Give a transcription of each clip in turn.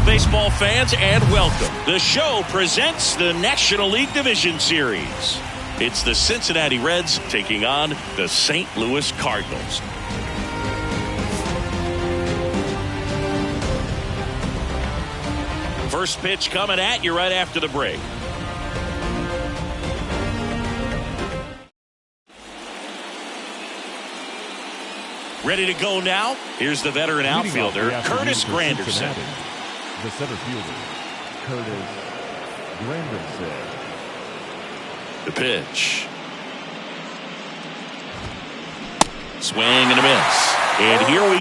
baseball fans, and welcome. The show presents the National League Division Series. It's the Cincinnati Reds taking on the St. Louis Cardinals. First pitch coming at you right after the break. Ready to go now. Here's the veteran outfielder, Curtis Granderson. The center fielder, Curtis Granderson. The pitch. Swing and a miss. And here we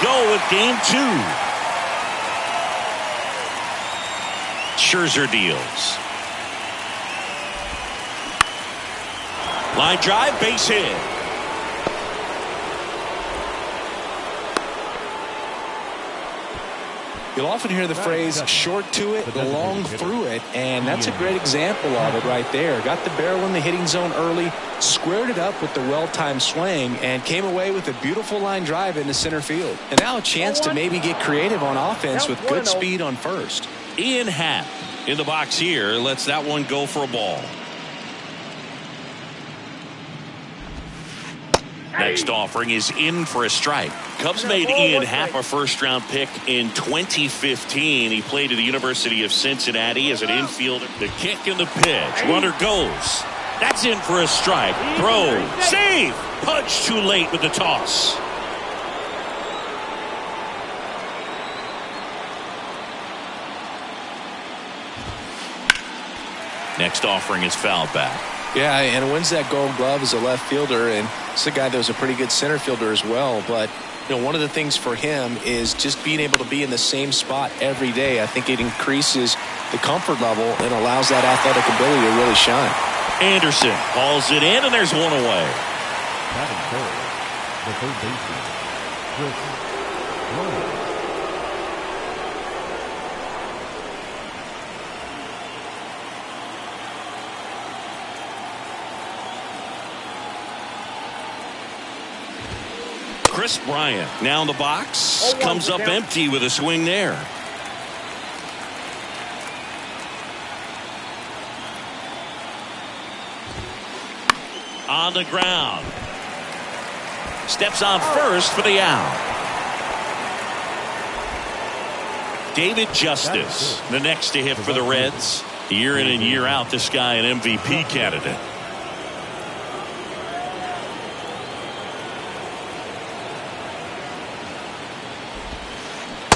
go with game two. Scherzer deals. Line drive, base hit. You'll often hear the phrase short to it, long through it, and that's a great example of it right there. Got the barrel in the hitting zone early, squared it up with the well-timed swing, and came away with a beautiful line drive into center field. And now a chance to maybe get creative on offense with good speed on first. Ian Happ in the box here lets that one go for a ball. Next offering is in for a strike. Cubs made Ian Happ a first-round pick in 2015. He played at the University of Cincinnati as an infielder. The kick and the pitch. Runner goes. That's in for a strike. Throw. Save. Punch too late with the toss. Next offering is fouled back. Yeah, and wins that Gold Glove as a left fielder, and it's a guy that was a pretty good center fielder as well. But one of the things for him is just being able to be in the same spot every day. I think it increases the comfort level and allows that athletic ability to really shine. Anderson hauls it in, and there's one away. Batting third, the third baseman, Chris Bryant. Chris Bryant now in the box, comes up empty with a swing there. On the ground. Steps on first for the out. David Justice, the next to hit for the Reds. Year in and year out, this guy an MVP candidate.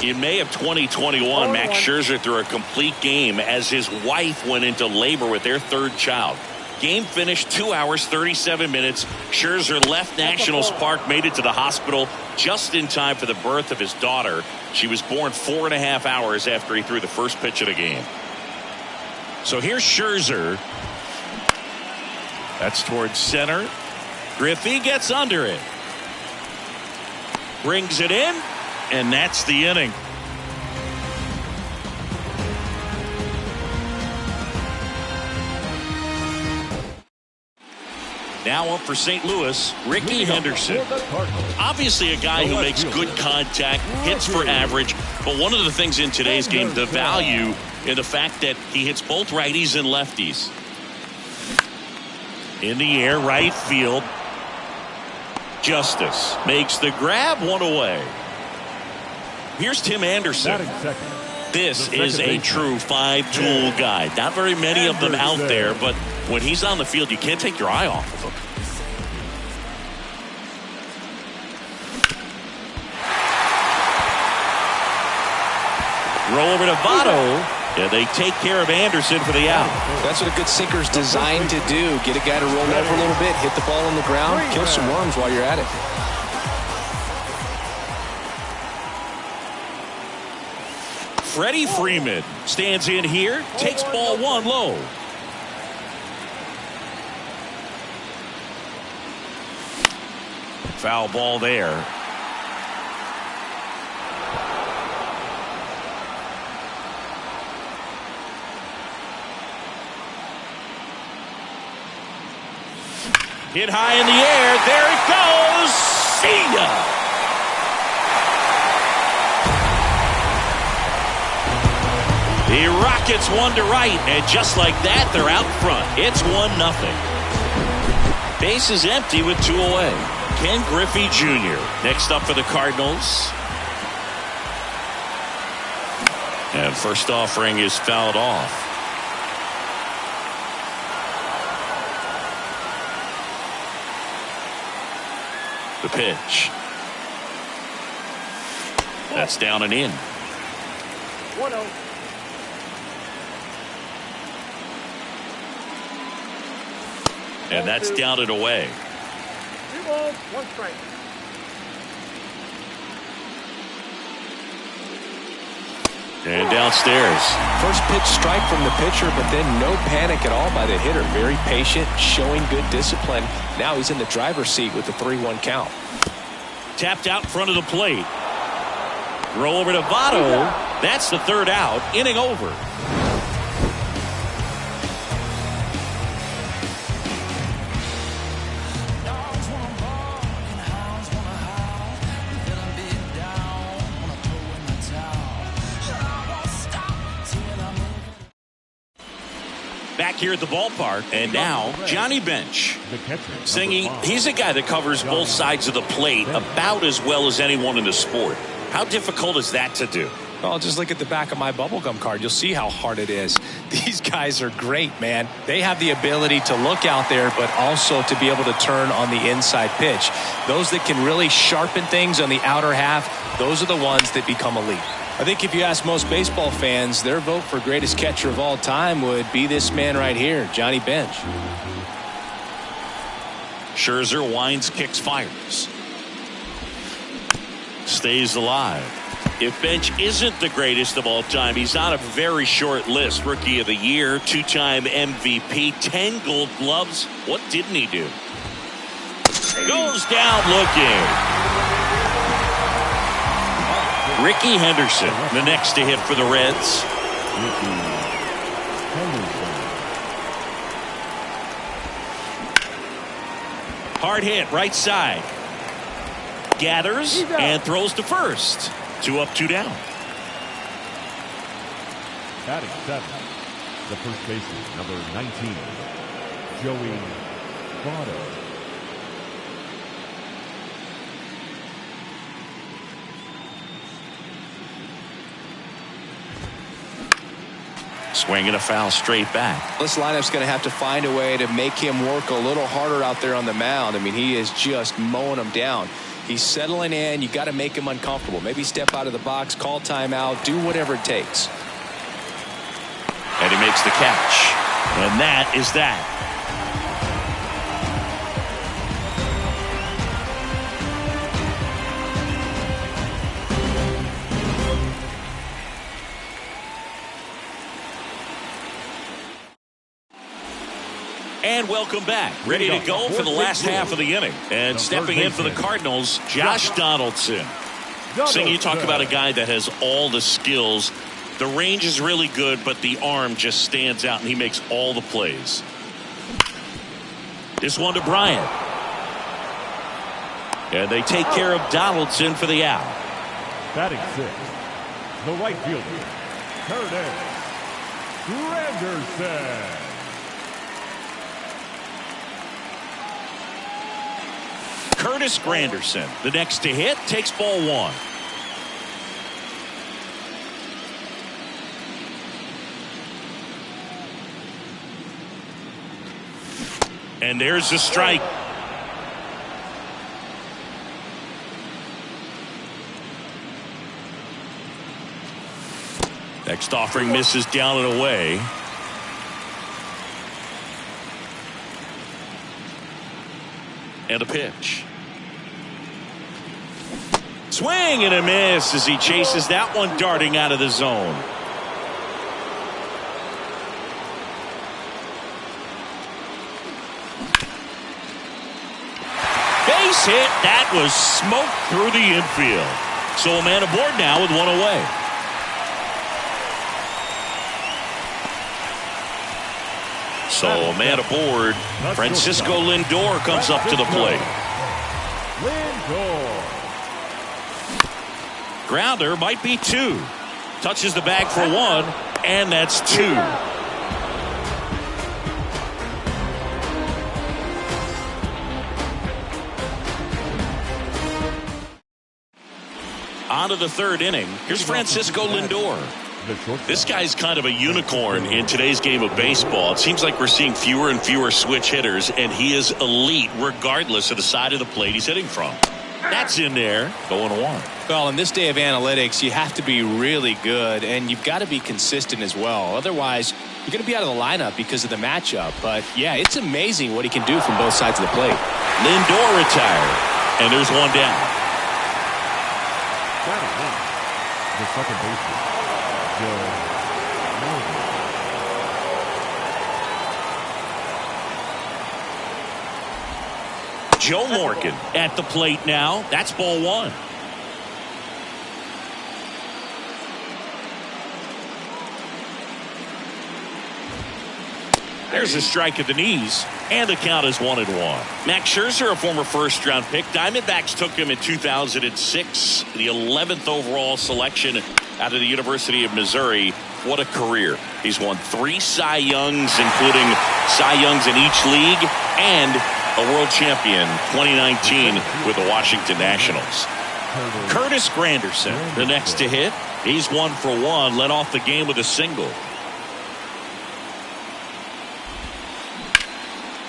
In May of 2021, Max Scherzer threw a complete game as his wife went into labor with their third child. Game finished 2 hours, 37 minutes. Scherzer left Nationals Park, made it to the hospital just in time for the birth of his daughter. She was born 4.5 hours after he threw the first pitch of the game. So here's Scherzer. That's towards center. Griffey gets under it. Brings it in. And that's the inning. Now up for St. Louis, Ricky Henderson. Obviously a guy who makes good contact, hits for average, but one of the things in today's game, the value in the fact that he hits both righties and lefties. In the air, right field. Justice makes the grab, one away. Here's Tim Anderson. This is a true five-tool guy. Not very many of them out there, but when he's on the field, you can't take your eye off of him. Roll over to Votto. Yeah, they take care of Anderson for the out. That's what a good sinker's designed to do. Get a guy to roll over a little bit, hit the ball on the ground, kill some worms while you're at it. Freddie Freeman stands in here, takes ball one low. Foul ball there. Hit high in the air. There it goes. See ya. He rockets one to right, and just like that, they're out front. It's 1-0. Base is empty with 2 away. Ken Griffey Jr. next up for the Cardinals. And first offering is fouled off. The pitch. That's down and in. 1-0. And that's down and away. 2 balls, 1 strike. And downstairs. First pitch strike from the pitcher, but then no panic at all by the hitter. Very patient, showing good discipline. Now he's in the driver's seat with the 3-1 count. Tapped out in front of the plate. Throw over to Votto. That's the 3rd out. Inning over. Back here at the ballpark, and now Johnny Bench singing. He's a guy that covers both sides of the plate about as well as anyone in the sport. How difficult is that to do? Well, just look at the back of my bubblegum card. You'll see how hard it is. These guys are great, man. They have the ability to look out there, but also to be able to turn on the inside pitch. Those that can really sharpen things on the outer half, those are the ones that become elite. I think if you ask most baseball fans, their vote for greatest catcher of all time would be this man right here, Johnny Bench. Scherzer winds, kicks, fires. Stays alive. If Bench isn't the greatest of all time, he's on a very short list. Rookie of the Year, 2-time MVP, 10 Gold Gloves. What didn't he do? Goes down looking. Ricky Henderson, the next to hit for the Reds. Hard hit, right side. Gathers and throws to first. 2 up, 2 down. Batting 7, the first baseman, number 19, Joey Votto. Swinging a foul straight back. This lineup's going to have to find a way to make him work a little harder out there on the mound. I mean, he is just mowing them down. He's settling in. You got to make him uncomfortable. Maybe step out of the box, call timeout, do whatever it takes. And he makes the catch. And that is that. And welcome back. Ready to go for the last half of the inning. And stepping in for the Cardinals, Josh Donaldson. Sing, you talk about a guy that has all the skills. The range is really good, but the arm just stands out, and he makes all the plays. This one to Bryant. And they take care of Donaldson for the out. Batting 6, the right fielder, Curtis Granderson. Curtis Granderson, the next to hit, takes ball 1. And there's the strike. Next offering misses down and away. And a pitch. Swing and a miss as he chases that one darting out of the zone. Base hit. That was smoked through the infield. So a man aboard now with 1 away. So a man aboard. Francisco Lindor comes up to the plate. Lindor. Grounder might be 2. Touches the bag for 1, and that's 2. On to the 3rd inning. Here's Francisco Lindor. This guy's kind of a unicorn in today's game of baseball. It seems like we're seeing fewer and fewer switch hitters, and he is elite regardless of the side of the plate he's hitting from. That's in there. 0-1. Well, in this day of analytics, you have to be really good, and you've got to be consistent as well. Otherwise, you're going to be out of the lineup because of the matchup. But, yeah, it's amazing what he can do from both sides of the plate. Lindor retired, and there's one down. The second baseman, Joe Morgan. Joe Morgan at the plate now. That's ball 1. There's a strike at the knees, and the count is 1-1. Max Scherzer, a former first-round pick. Diamondbacks took him in 2006, the 11th overall selection out of the University of Missouri. What a career. He's won 3 Cy Youngs, including Cy Youngs in each league, and a world champion 2019 with the Washington Nationals. Curtis Granderson, the next to hit. He's 1 for 1, led off the game with a single.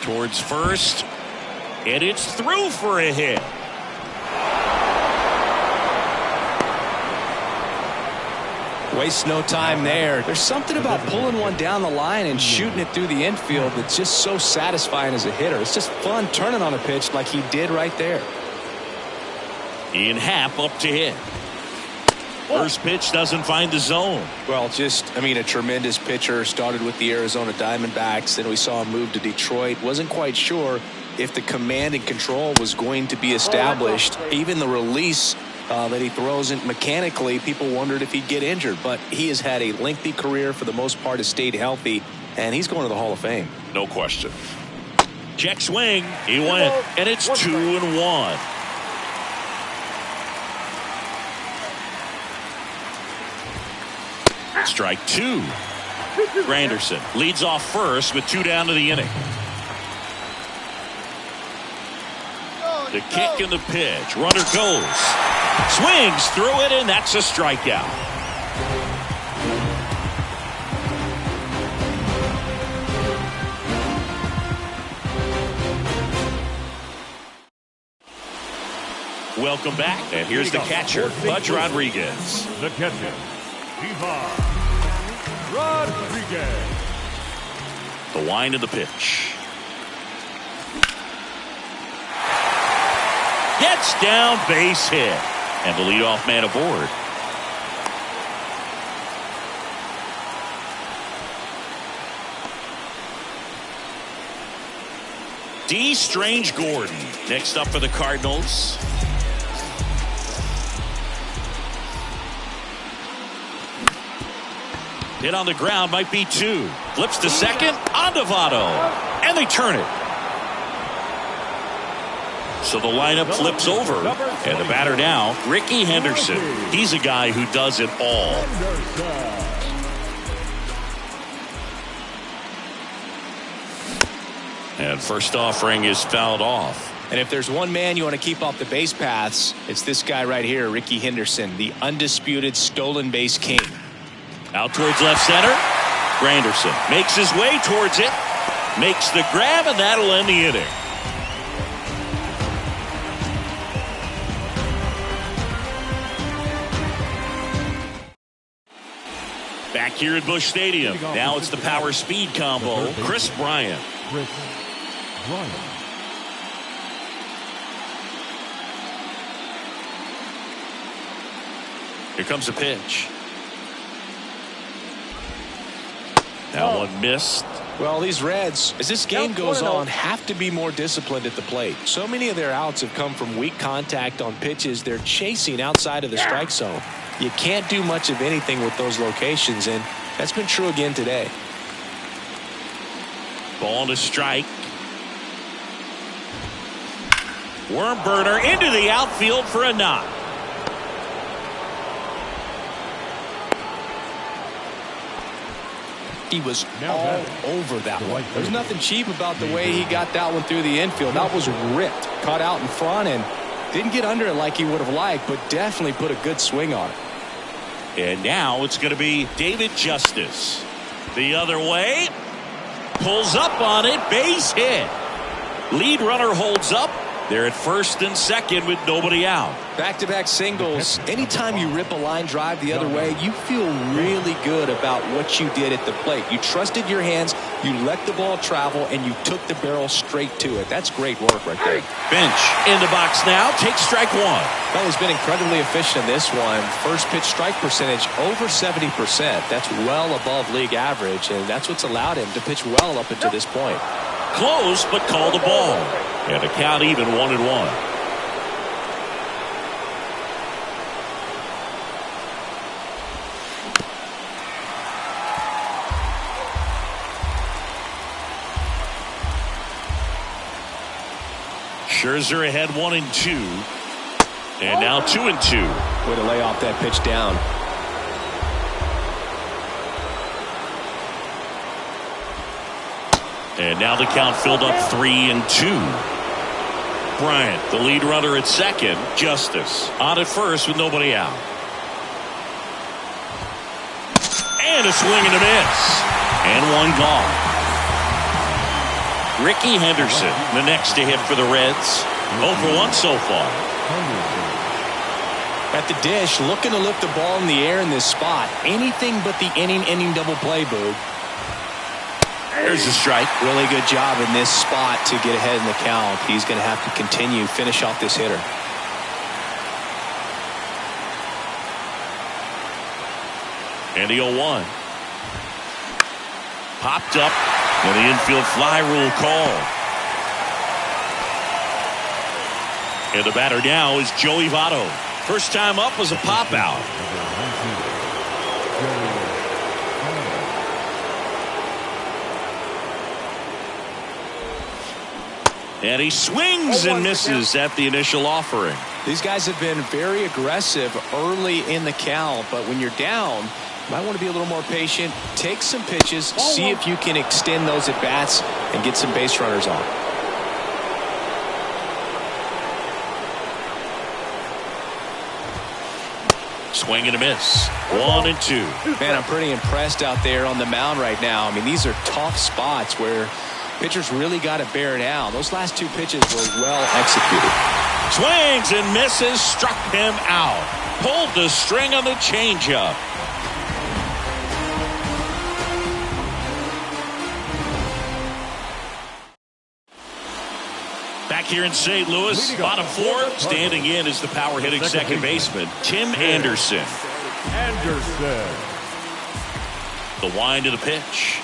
Towards first, and it's through for a hit. Waste no time there. There's something about pulling one down the line and shooting it through the infield that's just so satisfying as a hitter. It's just fun turning on a pitch like he did right there. Ian Happ up to hit. First pitch doesn't find the zone. Well, a tremendous pitcher. Started with the Arizona Diamondbacks. Then we saw him move to Detroit. Wasn't quite sure if the command and control was going to be established. Even the release that he throws in mechanically, people wondered if he'd get injured. But he has had a lengthy career. For the most part, has stayed healthy. And he's going to the Hall of Fame. No question. Check swing. He went. And it's 2-1. Strike 2. Granderson leads off first with 2 down to the inning. The kick and the pitch. Runner goes. Swings through it, and that's a strikeout. Welcome back, and here's the catcher, Pudge Rodriguez. The catcher, Pudge Rodriguez. The wind of the pitch. Gets down, base hit. And the leadoff man aboard. D. Strange Gordon next up for the Cardinals. Hit on the ground, might be 2. Flips to second, on to Votto. And they turn it. So the lineup flips over. And the batter now, Ricky Henderson. He's a guy who does it all. And first offering is fouled off. And if there's one man you want to keep off the base paths, it's this guy right here, Ricky Henderson, the undisputed stolen base king. Out towards left center. Granderson makes his way towards it. Makes the grab, and that'll end the inning. Back here at Busch Stadium. Now it's the power speed combo. Chris Bryant. Here comes the pitch. That one missed. Well, these Reds, as this game goes on, have to be more disciplined at the plate. So many of their outs have come from weak contact on pitches they're chasing outside of the strike zone. You can't do much of anything with those locations, and that's been true again today. Ball to strike. Worm burner into the outfield for a knock. He was all over that one. There's nothing cheap about the way he got that one through the infield. That was ripped, caught out in front, and didn't get under it like he would have liked, but definitely put a good swing on it. And now it's going to be David Justice. The other way. Pulls up on it. Base hit. Lead runner holds up. They're at first and second with nobody out. Back-to-back singles. Anytime you rip a line drive the other way, you feel really good about what you did at the plate. You trusted your hands, you let the ball travel, and you took the barrel straight to it. That's great work right there. Bench in the box now. Takes strike one. Well, he's been incredibly efficient in this one. First pitch strike percentage over 70%. That's well above league average, and that's what's allowed him to pitch well up until this point. Close, but called the ball. And the count even 1-1. Scherzer ahead 1-2. And now 2-2. Way to lay off that pitch down. And now the count filled up 3-2. Bryant, the lead runner at second. Justice on at first with nobody out. And a swing and a miss. And one gone. Ricky Henderson, the next to hit for the Reds. 0 for 1 so far. At the dish, looking to lift the ball in the air in this spot. Anything but the inning double play, Boog. There's a strike. Really good job in this spot to get ahead in the count. He's going to have to continue, finish off this hitter. And the 0-1. Popped up. And the infield fly rule call. And the batter now is Joey Votto. First time up was a pop out. And he swings and misses at the initial offering. These guys have been very aggressive early in the count, but when you're down, you might want to be a little more patient. Take some pitches, see if you can extend those at bats and get some base runners on. Swing and a miss. 1-2. Man, I'm pretty impressed out there on the mound right now. I mean, these are tough spots where pitchers really got to bear down. Those last two pitches were well executed. Swings and misses, struck him out. Pulled the string on the changeup. Back here in St. Louis, bottom four, standing in is the power hitting second baseman, Tim Anderson. The wind of the pitch.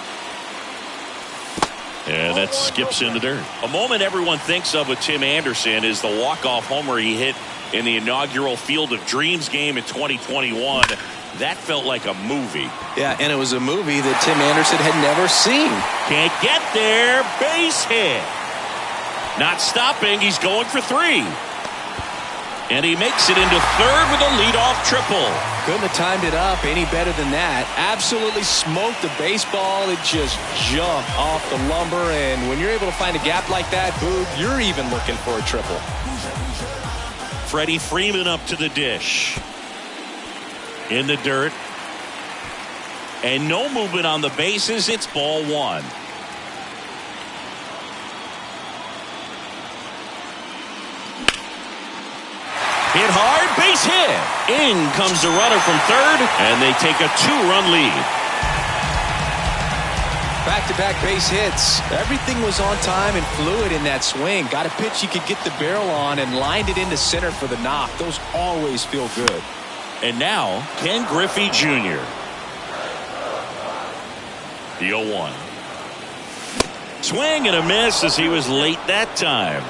And that skips in the dirt. A moment everyone thinks of with Tim Anderson is the walk-off homer he hit in the inaugural Field of Dreams game in 2021. That felt like a movie. Yeah, and it was a movie that Tim Anderson had never seen. Can't get there. Base hit. Not stopping. He's going for 3. And he makes it into third with a leadoff triple. Couldn't have timed it up any better than that. Absolutely smoked the baseball. It just jumped off the lumber. And when you're able to find a gap like that, Boog, you're even looking for a triple. Freddie Freeman up to the dish. In the dirt. And no movement on the bases. It's ball 1. Hit hard, base hit. In comes the runner from third, and they take a 2-run lead. Back-to-back base hits. Everything was on time and fluid in that swing. Got a pitch you could get the barrel on and lined it into center for the knock. Those always feel good. And now, Ken Griffey Jr. The 0-1. Swing and a miss as he was late that time.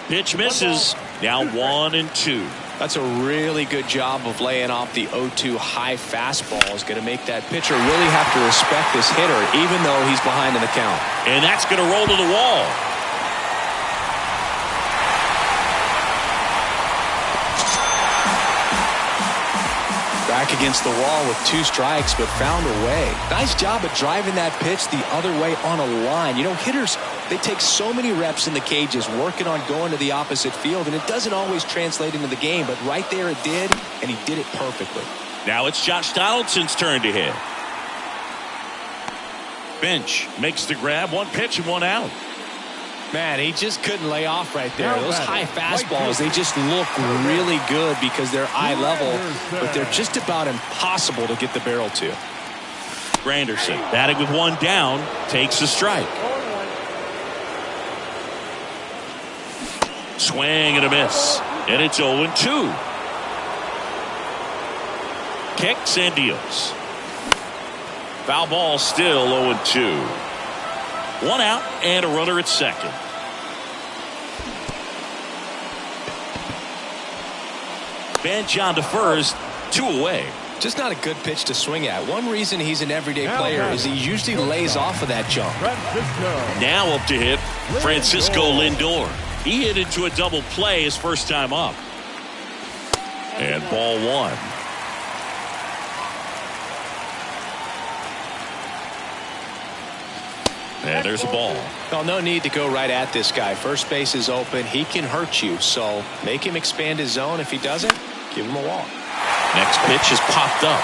Pitch misses. Now 1-2. That's a really good job of laying off the 0-2 high fastball. Is going to make that pitcher really have to respect this hitter, even though he's behind in the count. And that's going to roll to the wall. Back against the wall with 2 strikes, but found a way. Nice job of driving that pitch the other way on a line. You know, hitters, they take so many reps in the cages working on going to the opposite field, and it doesn't always translate into the game, but right there it did, and he did it perfectly. Now it's Josh Donaldson's turn to hit. Bench makes the grab, 1 pitch and 1 out. Man, he just couldn't lay off right there. Those high fastballs, they just look really good because they're eye level, but they're just about impossible to get the barrel to. Granderson batting with 1 down, takes a strike. Swing and a miss, and it's 0-2. Kicks and deals. Foul ball, still 0-2. 1 out and a runner at second. Bench on to first, 2 away. Just not a good pitch to swing at. One reason he's an everyday player is he usually lays off of that jump. Now up to hit Francisco Lindor. He hit into a double play his first time up. And ball 1. And there's a ball. Well, no need to go right at this guy. First base is open. He can hurt you. So make him expand his zone. If he doesn't, give him a walk. Next pitch is popped up.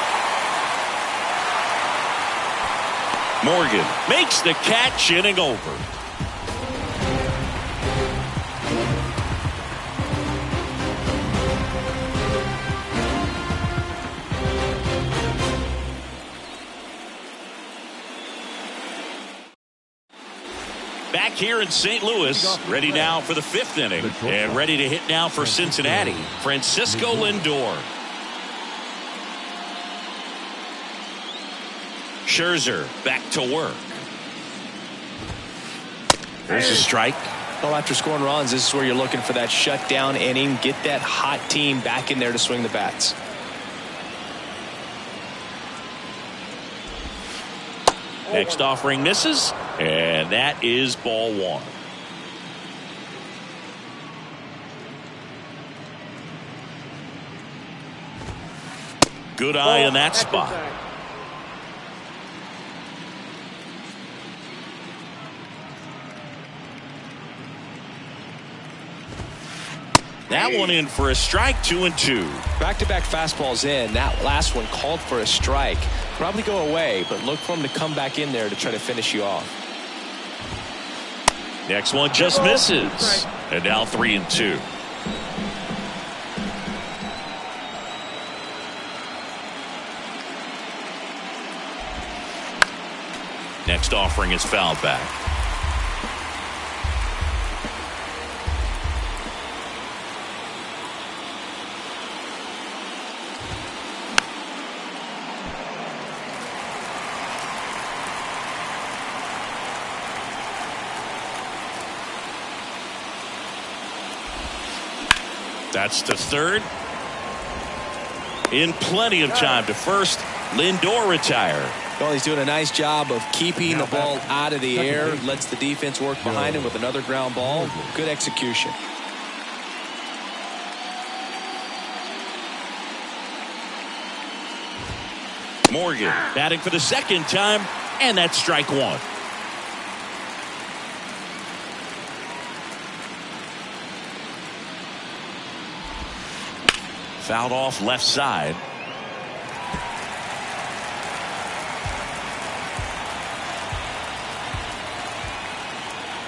Morgan makes the catch, inning over. Back here in St. Louis, ready now for the 5th inning, and ready to hit now for Cincinnati, Francisco Lindor. Scherzer back to work. There's a strike. Well, after scoring runs, this is where you're looking for that shutdown inning. Get that hot team back in there to swing the bats. Next offering misses, and that is ball 1. Good eye in that spot. That one in for a strike, 2-2. Back-to-back fastballs in. That last one called for a strike. Probably go away, but look for him to come back in there to try to finish you off. Next one just misses. And now 3-2. Next offering is fouled back. That's to third. In plenty of time to first. Lindor retired. Well, he's doing a nice job of keeping the ball out of the air. Lets the defense work behind him with another ground ball. Good execution. Morgan batting for the 2nd time, and that's strike 1. Fouled off left side.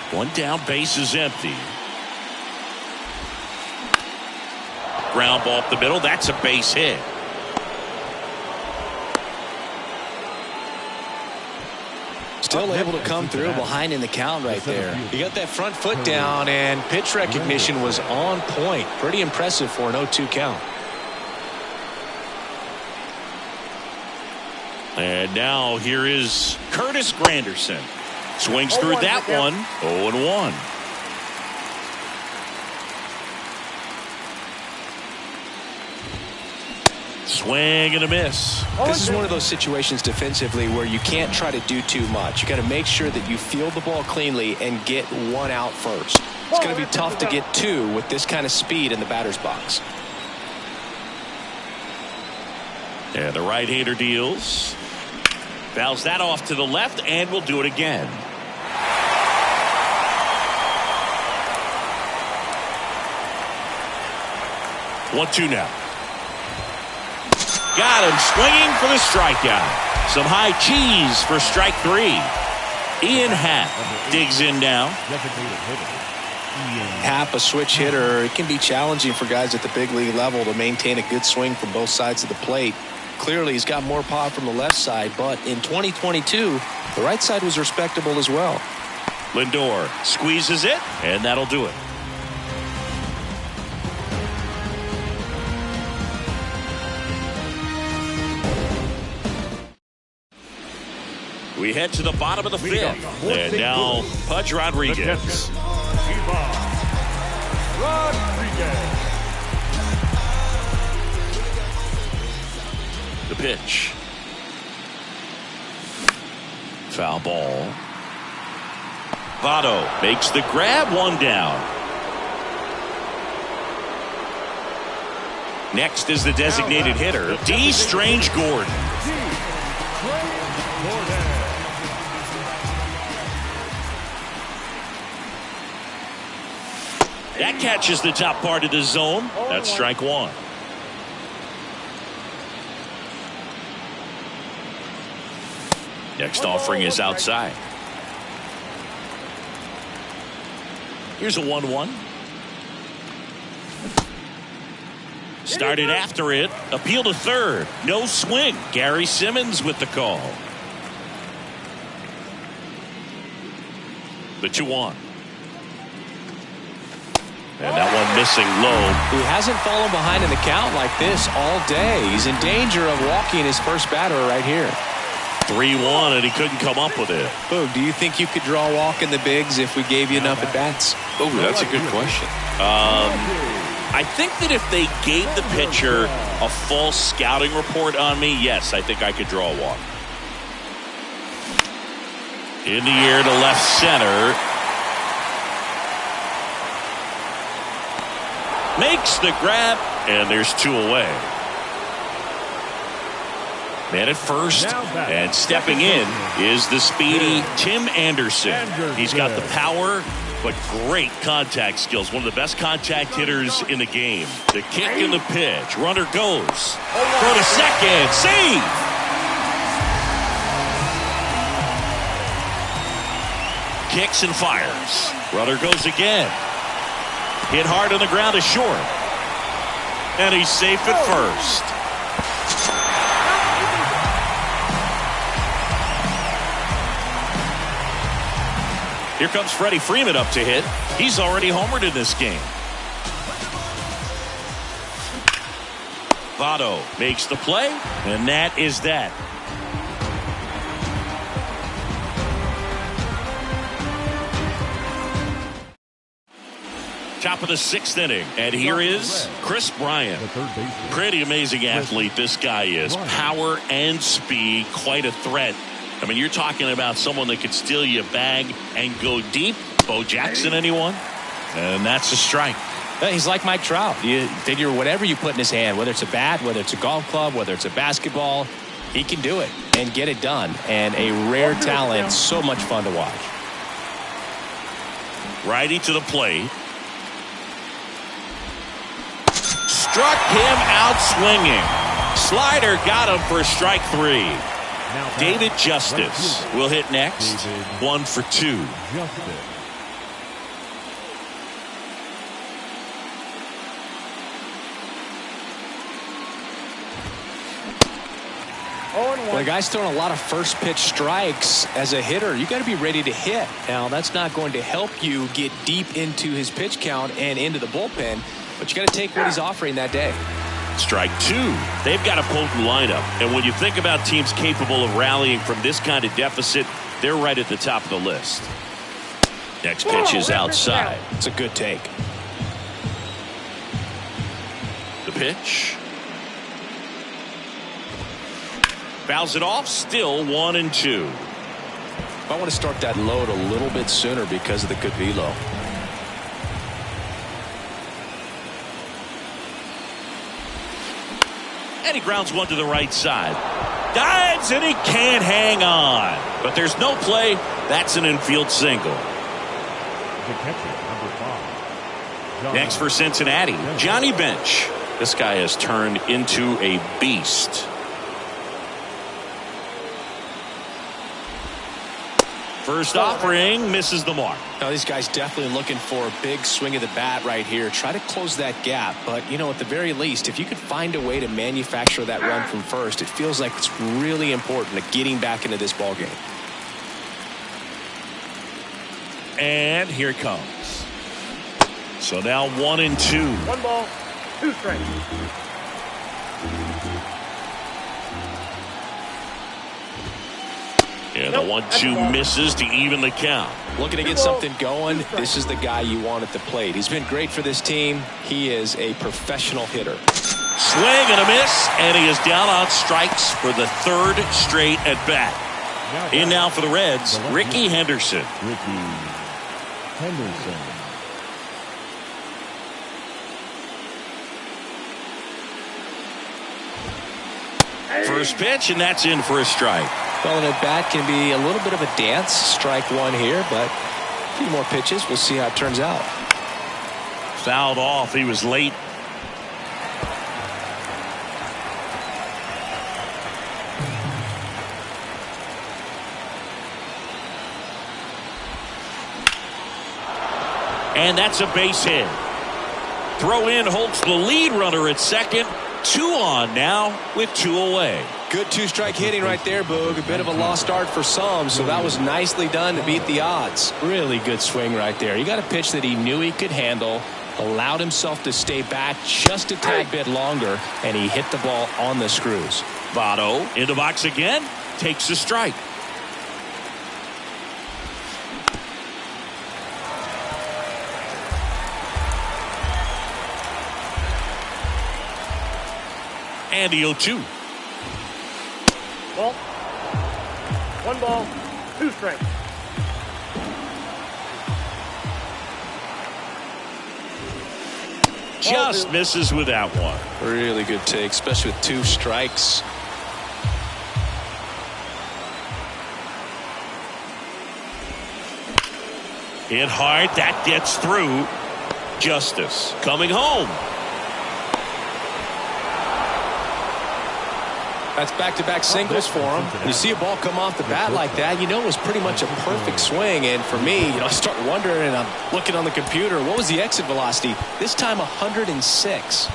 One down, base is empty. Ground ball up the middle. That's a base hit. Still able to come through behind in the count right there. He got that front foot down, and pitch recognition was on point. Pretty impressive for an 0-2 count. And now here is Curtis Granderson. Swings through that one. 0-1. Swing and a miss. This is one of those situations defensively where you can't try to do too much. You got to make sure that you field the ball cleanly and get one out first. It's going to be tough to get two with this kind of speed in the batter's box. And the right-hander deals. Fouls that off to the left, and will do it again. One-two now. Got him swinging for the strikeout. Some high cheese for strike three. Ian Happ digs in now. Happ, a switch hitter. It can be challenging for guys at the big league level to maintain a good swing from both sides of the plate. Clearly, he's got more pop from the left side, but in 2022, the right side was respectable as well. Lindor squeezes it, and that'll do it. We head to the bottom of the fifth. And now, Pudge Rodriguez. The pitch. Foul ball. Votto makes the grab, one down. Next is the designated hitter, D. Strange Gordon. That catches the top part of the zone. That's strike one. Next offering is outside. Here's a 1-1. Started after it. Appeal to third. No swing. Gary Simmons with the call. The 2-1. And that one missing low. He hasn't fallen behind in the count like this all day. He's in danger of walking his first batter right here. 3-1, and he couldn't come up with it. Boog, do you think you could draw a walk in the bigs if we gave you enough at bats? Oh, that's a good question. I think that if they gave the pitcher a full scouting report on me, yes, I think I could draw a walk. In the air to left center. Makes the grab, and there's two away. Man at first, and stepping in is the speedy Tim Anderson. He's got the power, but great contact skills. One of the best contact hitters in the game. The kick and the pitch. Runner goes. Throw to second. Save! Kicks and fires. Runner goes again. Hit hard on the ground to short. And he's safe at first. Here comes Freddie Freeman up to hit. He's already homered in this game. Votto makes the play, and that is that. Top of the sixth inning, and here is Chris Bryant. Pretty amazing athlete this guy is. Power and speed, quite a threat. I mean, you're talking about someone that could steal you a bag and go deep. Bo Jackson, anyone? And that's a strike. He's like Mike Trout. You figure whatever you put in his hand, whether it's a bat, whether it's a golf club, whether it's a basketball, he can do it and get it done. And a rare talent, so much fun to watch. Righty to the plate. Struck him out swinging. Slider got him for strike three. David Justice will hit next. 1 for 2. Well, the guy's throwing a lot of first pitch strikes as a hitter. You got to be ready to hit. Now, that's not going to help you get deep into his pitch count and into the bullpen, but you got to take what he's offering that day. Strike two. They've got a potent lineup. And when you think about teams capable of rallying from this kind of deficit, they're right at the top of the list. Next pitch is outside. It's a good take. The pitch. Fouls it off. Still 1-2. I want to start that load a little bit sooner because of the good velo. And he grounds one to the right side. Dives and he can't hang on. But there's no play. That's an infield single. The catcher, number 5. Next for Cincinnati, Johnny Bench. This guy has turned into a beast. First offering misses the mark. Now these guys definitely looking for a big swing of the bat right here. Try to close that gap. But, you know, at the very least, if you could find a way to manufacture that run from first, it feels like it's really important to getting back into this ball game. And here it comes. So now 1-2. 1 ball, 2 strikes. And the 1-2 misses to even the count. Looking to get something going. This is the guy you want at the plate. He's been great for this team. He is a professional hitter. Swing and a miss, and he is down on strikes for the 3rd straight at bat. In now for the Reds, Ricky Henderson. Ricky Henderson. First pitch, and that's in for a strike. Well, an at-bat can be a little bit of a dance. Strike one here, but a few more pitches. We'll see how it turns out. Fouled off. He was late. And that's a base hit. Throw in holds the lead runner at second. 2 on now with 2 away. Good 2-strike hitting right there, Boog. A bit of a lost start for some, so that was nicely done to beat the odds. Really good swing right there. He got a pitch that he knew he could handle, allowed himself to stay back just a tad bit longer, and he hit the ball on the screws. Votto in the box again, takes a strike. And the 0-2. Ball. 1 ball, 2 strikes. Just misses with that one. Really good take, especially with 2 strikes. Hit hard, that gets through. Justice coming home. That's back-to-back singles for him. You see a ball come off the bat like that, you know it was pretty much a perfect swing. And for me, I start wondering, and I'm looking on the computer, what was the exit velocity? This time 106.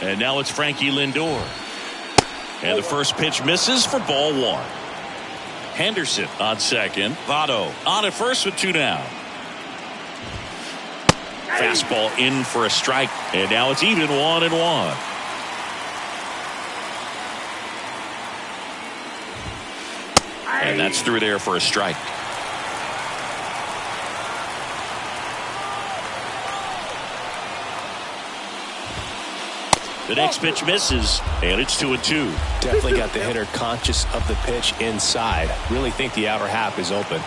And now it's Frankie Lindor. And the first pitch misses for ball 1. Henderson on second. Votto on at first with 2 down. Fastball in for a strike. And now it's even 1-1. And that's through there for a strike. The next pitch misses, and it's 2-2. Definitely got the hitter conscious of the pitch inside. Really think the outer half is open.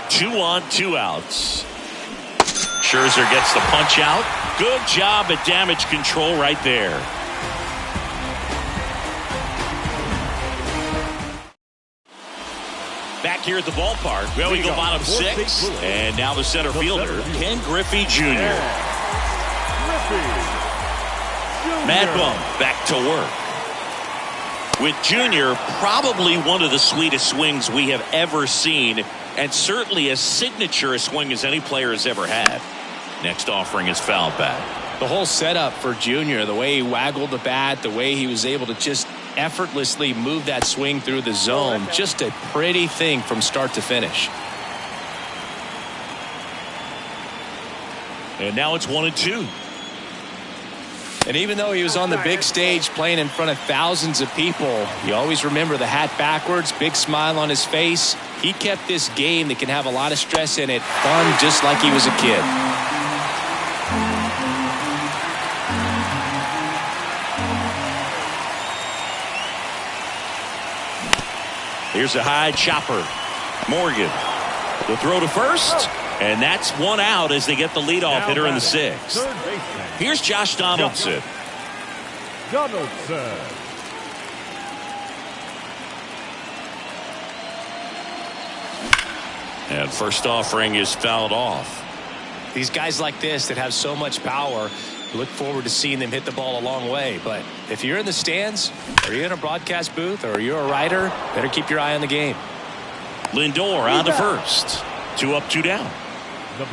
2 on, 2 outs. Scherzer gets the punch out. Good job at damage control right there. Back here at the ballpark, well, we go bottom 6, and now the center fielder, Ken Griffey Jr. Mad Bum back to work. With Jr., probably one of the sweetest swings we have ever seen, and certainly as signature a swing as any player has ever had. Next offering is fouled back. The whole setup for Jr., the way he waggled the bat, the way he was able to just effortlessly move that swing through the zone, just a pretty thing from start to finish. And now it's 1-2. And even though he was on the big stage playing in front of thousands of people, you always remember the hat backwards, big smile on his face. He kept this game that can have a lot of stress in it fun, just like he was a kid. Here's a high chopper. Morgan. The throw to first. And that's one out as they get the leadoff hitter in the sixth. Here's Josh Donaldson. Donaldson. And first offering is fouled off. These guys like this that have so much power, look forward to seeing them hit the ball a long way. But if you're in the stands, or you're in a broadcast booth, or you're a writer, better keep your eye on the game. Lindor on to first. 2 up, 2 down.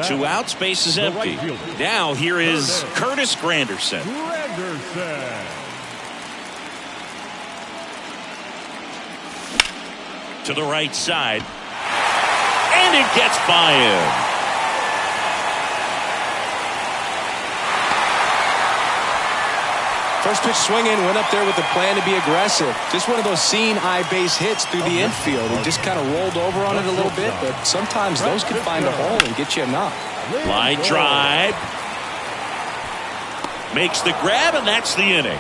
2 outs, base is empty. Now here is Curtis Granderson. To the right side. And it gets by him. First pitch swinging, went up there with a plan to be aggressive. Just one of those seeing eye base hits through the infield. He just kind of rolled over on it a little bit, but sometimes those can find a hole and get you a knock. Line drive. Makes the grab, and that's the inning.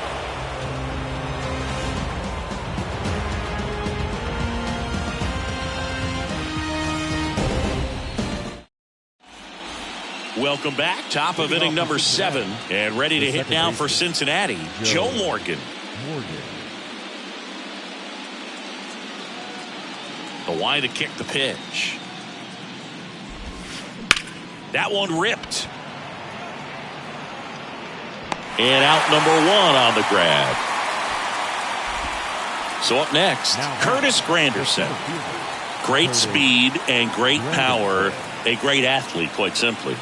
Welcome back. Top of inning number 7. And ready to hit now for Cincinnati, Joe Morgan. The wide to kick the pitch. That one ripped. And out number 1 on the grab. So up next, Curtis Granderson. Great speed and great power. A great athlete, quite simply.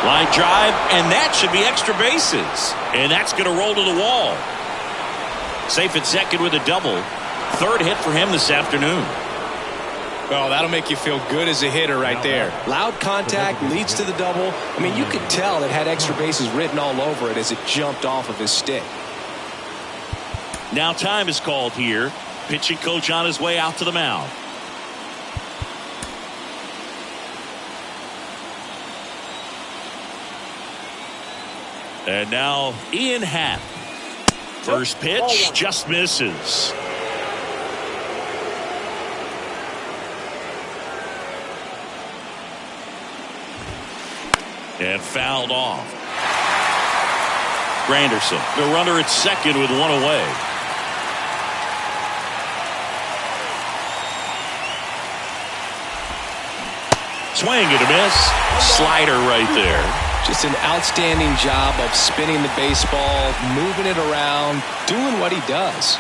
Line drive, and that should be extra bases. And that's going to roll to the wall. Safe at second with a double. Third hit for him this afternoon. Well, that'll make you feel good as a hitter right there. Loud contact leads to the double. I mean, you could tell it had extra bases written all over it as it jumped off of his stick. Now time is called here. Pitching coach on his way out to the mound. And now Ian Happ. First pitch just misses. And fouled off. Granderson, the runner at second with 1 away. Swing and a miss. Slider right there. Just an outstanding job of spinning the baseball, moving it around, doing what he does.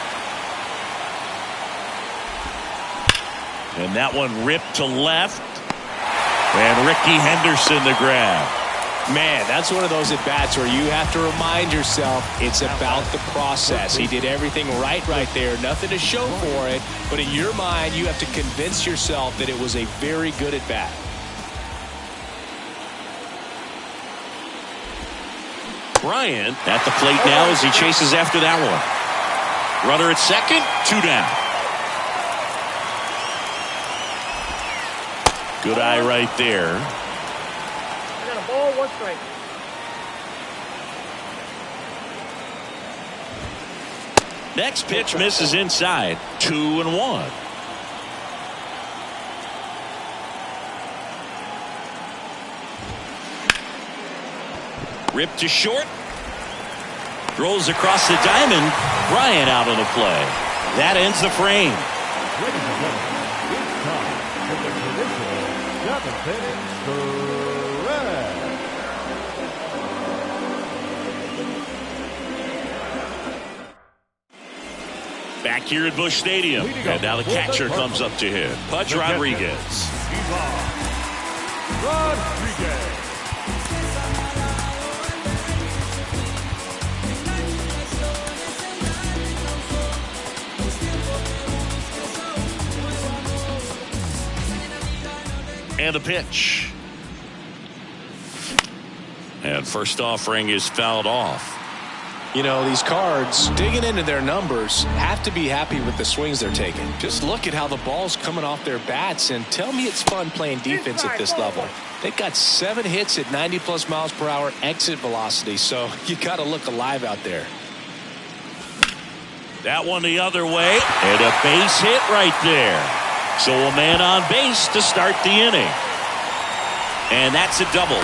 And that one ripped to left. And Ricky Henderson the grab. Man, that's one of those at-bats where you have to remind yourself it's about the process. He did everything right there. Nothing to show for it. But in your mind, you have to convince yourself that it was a very good at-bat. Bryant at the plate now as he chases after that one. Runner at second, 2 down. Good eye right there. I got a ball, 1 strike. Next pitch misses inside, 2-1. Rip to short. Throws across the diamond. Bryant out on the play. That ends the frame. Back here at Busch Stadium. And now the catcher comes up to him. Pudge Rodriguez. And the pitch. And first offering is fouled off. You know, these Cards, digging into their numbers, have to be happy with the swings they're taking. Just look at how the ball's coming off their bats, and tell me it's fun playing defense at this level. They've got 7 hits at 90+ miles per hour exit velocity, so you got to look alive out there. That one the other way, and a base hit right there. So a man on base to start the inning. And that's a double.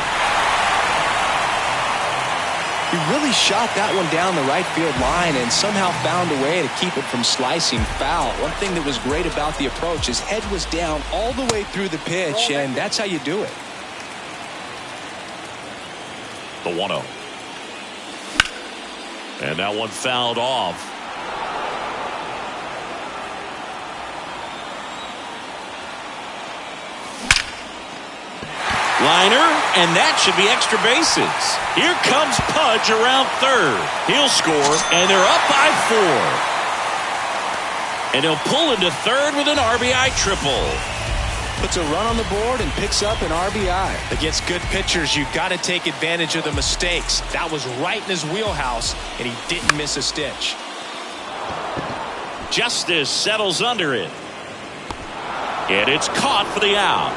He really shot that one down the right field line and somehow found a way to keep it from slicing foul. One thing that was great about the approach, his head was down all the way through the pitch, and that's how you do it. The 1-0. And that one fouled off. Liner, and that should be extra bases. Here comes Pudge around third. He'll score, and they're up by 4. And he'll pull into third with an RBI triple. Puts a run on the board and picks up an RBI. Against good pitchers, you've got to take advantage of the mistakes. That was right in his wheelhouse, and he didn't miss a stitch. Justice settles under it. And it's caught for the out.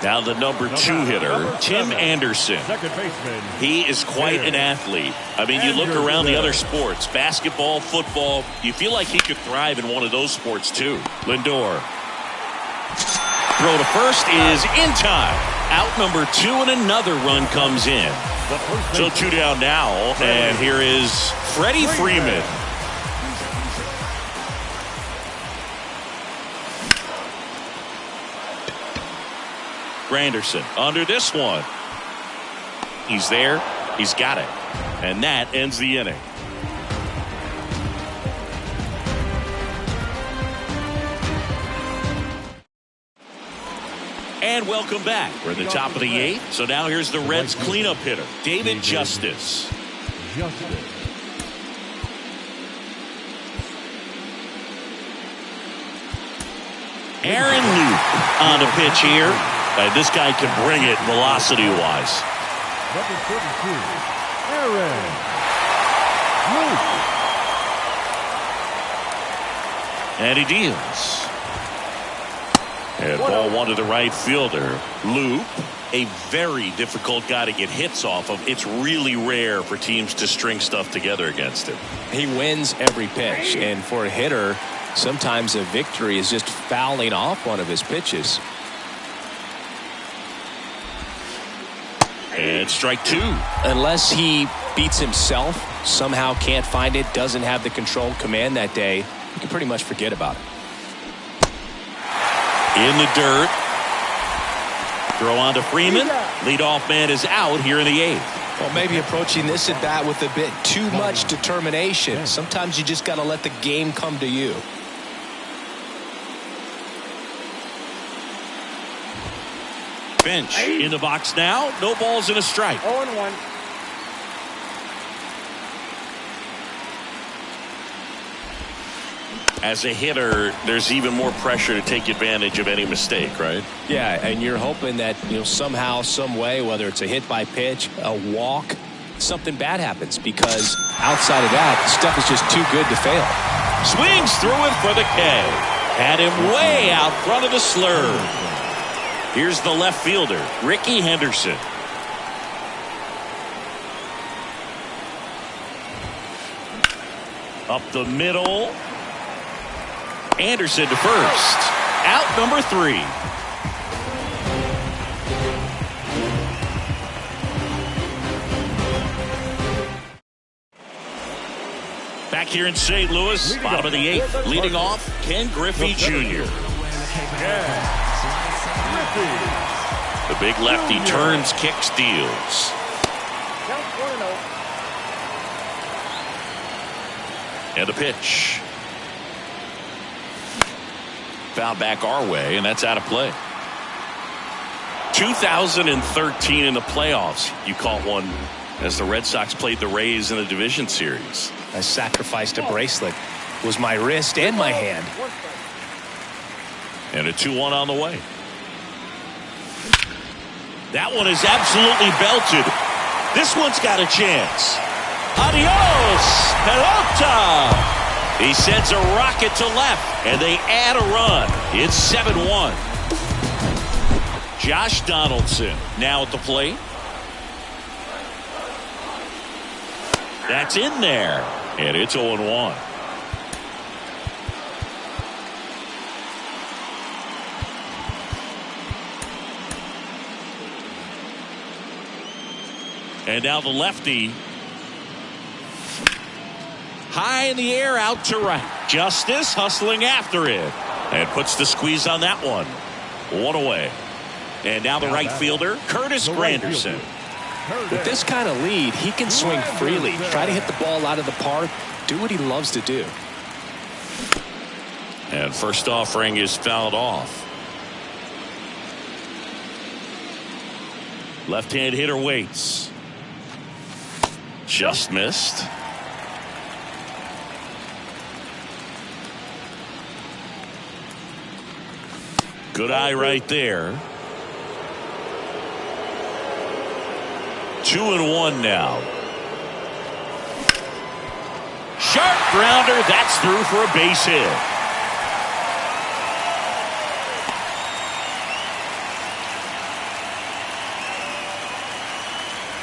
Now the number 2 hitter, Tim Anderson. Second baseman. He is quite an athlete. I mean, you look around the other sports, basketball, football, you feel like he could thrive in one of those sports too. Lindor. Throw to first is in time. Out number 2, and another run comes in. So 2 down now, and here is Freddie Freeman. Granderson under this one. He's there. He's got it. And that ends the inning. And welcome back. We're at the top of the 8th. So now here's the Reds cleanup hitter, David Justice. Aaron Luke on the pitch here. This guy can bring it velocity-wise. Number 32, Aaron Luke. And he deals. And ball 1 to the right fielder. Luke, a very difficult guy to get hits off of. It's really rare for teams to string stuff together against him. He wins every pitch, and for a hitter, sometimes a victory is just fouling off one of his pitches. And strike 2. Unless he beats himself, somehow can't find it, doesn't have the control command that day, you can pretty much forget about it. In the dirt. Throw on to Freeman. Leadoff man is out here in the 8th. Well, maybe approaching this at bat with a bit too much determination. Sometimes you just got to let the game come to you. Bench in the box now. No balls and a strike. 0-1. As a hitter, there's even more pressure to take advantage of any mistake, right? Yeah, and you're hoping that, somehow, some way, whether it's a hit by pitch, a walk, something bad happens, because outside of that, stuff is just too good to fail. Swings through it for the K. Had him way out front of the slur. Here's the left fielder, Ricky Henderson. Up the middle. Anderson to first. Out number 3. Back here in St. Louis, bottom of the 8th, leading off, Ken Griffey Jr. The big lefty turns, kicks, deals. And the pitch. Foul back our way, and that's out of play. 2013 in the playoffs, you caught one as the Red Sox played the Rays in the division series. I sacrificed a bracelet. It was my wrist and my hand. And a 2-1 on the way. That one is absolutely belted. This one's got a chance. Adios, pelota. He sends a rocket to left, and they add a run. It's 7-1. Josh Donaldson now at the plate. That's in there, and it's 0-1. And now the lefty. High in the air, out to right. Justice hustling after it. And puts the squeeze on that one. One away. And now the right fielder, Curtis Granderson. With this kind of lead, he can swing freely. Try to hit the ball out of the park. Do what he loves to do. And first offering is fouled off. Left-hand hitter waits. Just missed. Good eye right there. 2-1 now. Sharp grounder. That's through for a base hit.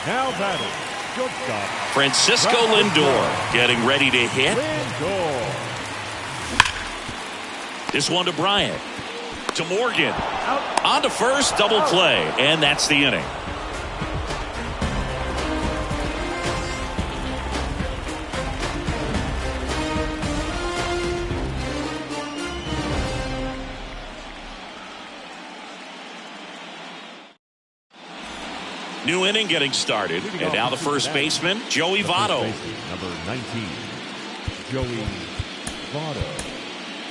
Now batting, shortstop Francisco Lindor getting ready to hit. Lindor. This one to Bryant. To Morgan. On to first, double play. And that's the inning. New inning getting started. And now the first baseman, Joey Votto. Number 19, Joey Votto.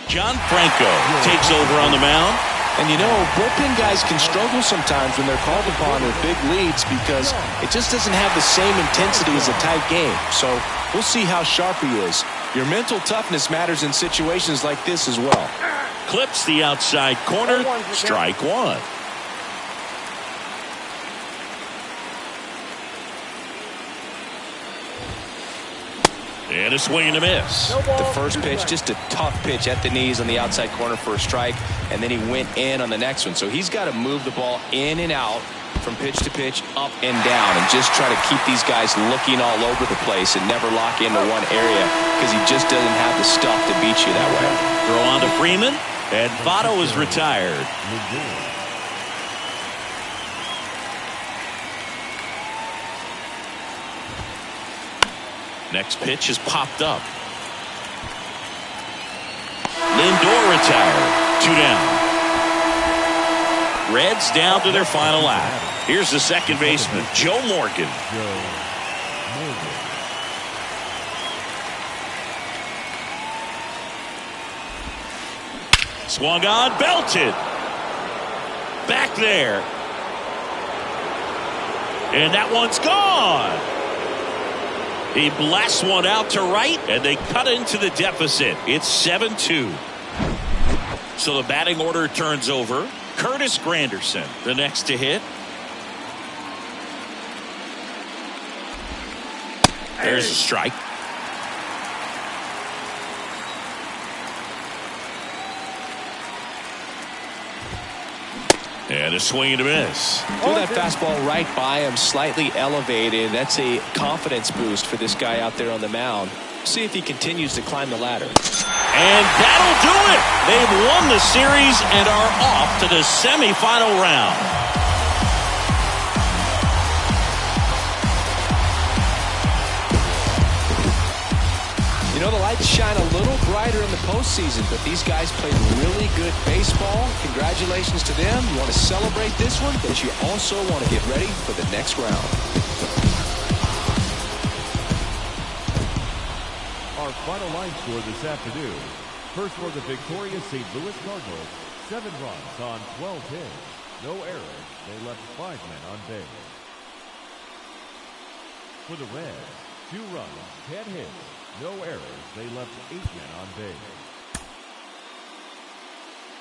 John Franco takes over on the mound. And you know, bullpen guys can struggle sometimes when they're called upon with big leads because it just doesn't have the same intensity as a tight game. So we'll see how sharp he is. Your mental toughness matters in situations like this as well. Clips the outside corner. Strike one. And a swing and a miss. The first pitch, just a tough pitch at the knees on the outside corner for a strike, and then he went in on the next one. So he's got to move the ball in and out from pitch to pitch, up and down, and just try to keep these guys looking all over the place and never lock into one area because he just doesn't have the stuff to beat you that way. Throw on to Freeman, and Votto is retired. Next pitch is popped up. Lindor retired. 2 down. Reds down to their final out. Here's the second baseman, Joe Morgan. Swung on, belted. Back there. And that one's gone. He blasts one out to right, and they cut into the deficit. It's 7-2. So the batting order turns over. Curtis Granderson, the next to hit. There's a strike. And a swing and a miss. Threw that fastball right by him, slightly elevated. That's a confidence boost for this guy out there on the mound. See if he continues to climb the ladder. And that'll do it. They've won the series and are off to the semifinal round. You know, the lights shine a little brighter in the postseason, but these guys played really good baseball. Congratulations to them. You want to celebrate this one, but you also want to get ready for the next round. Our final line score this afternoon. First for the victorious St. Louis Cardinals, 7 runs on 12 hits. No errors. They left 5 men on base. For the Reds, 2 runs, 10 hits. No errors. They left 8 men on base.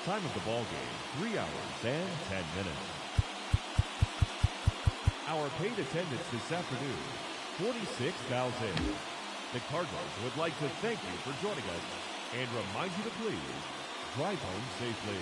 Time of the ball game, 3 hours and 10 minutes. Our paid attendance this afternoon, 46,000. The Cardinals would like to thank you for joining us and remind you to please drive home safely.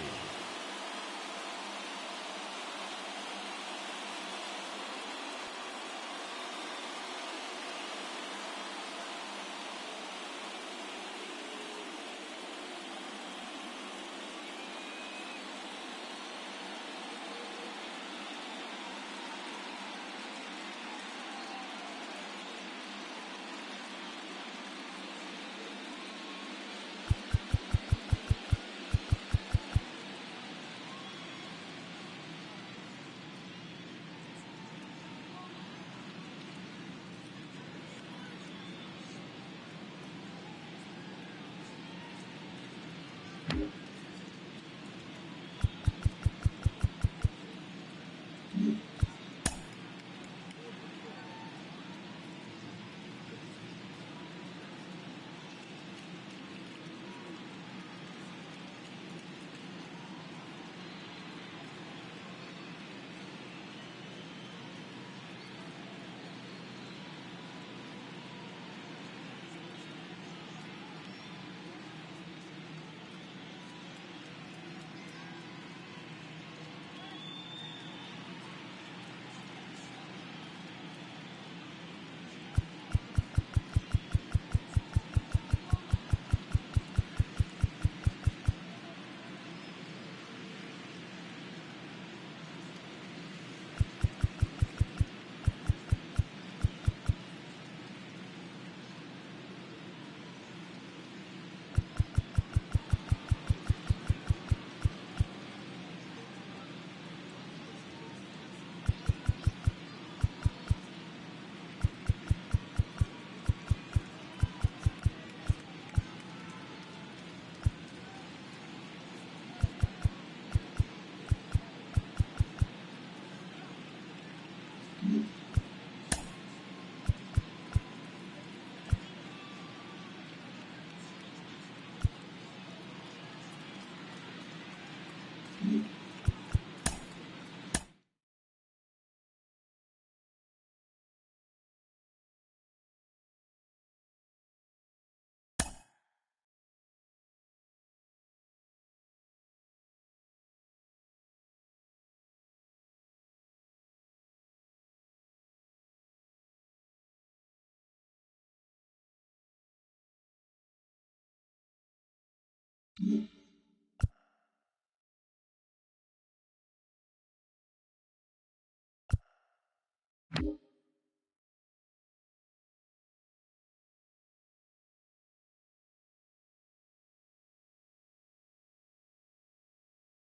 Mm-hmm.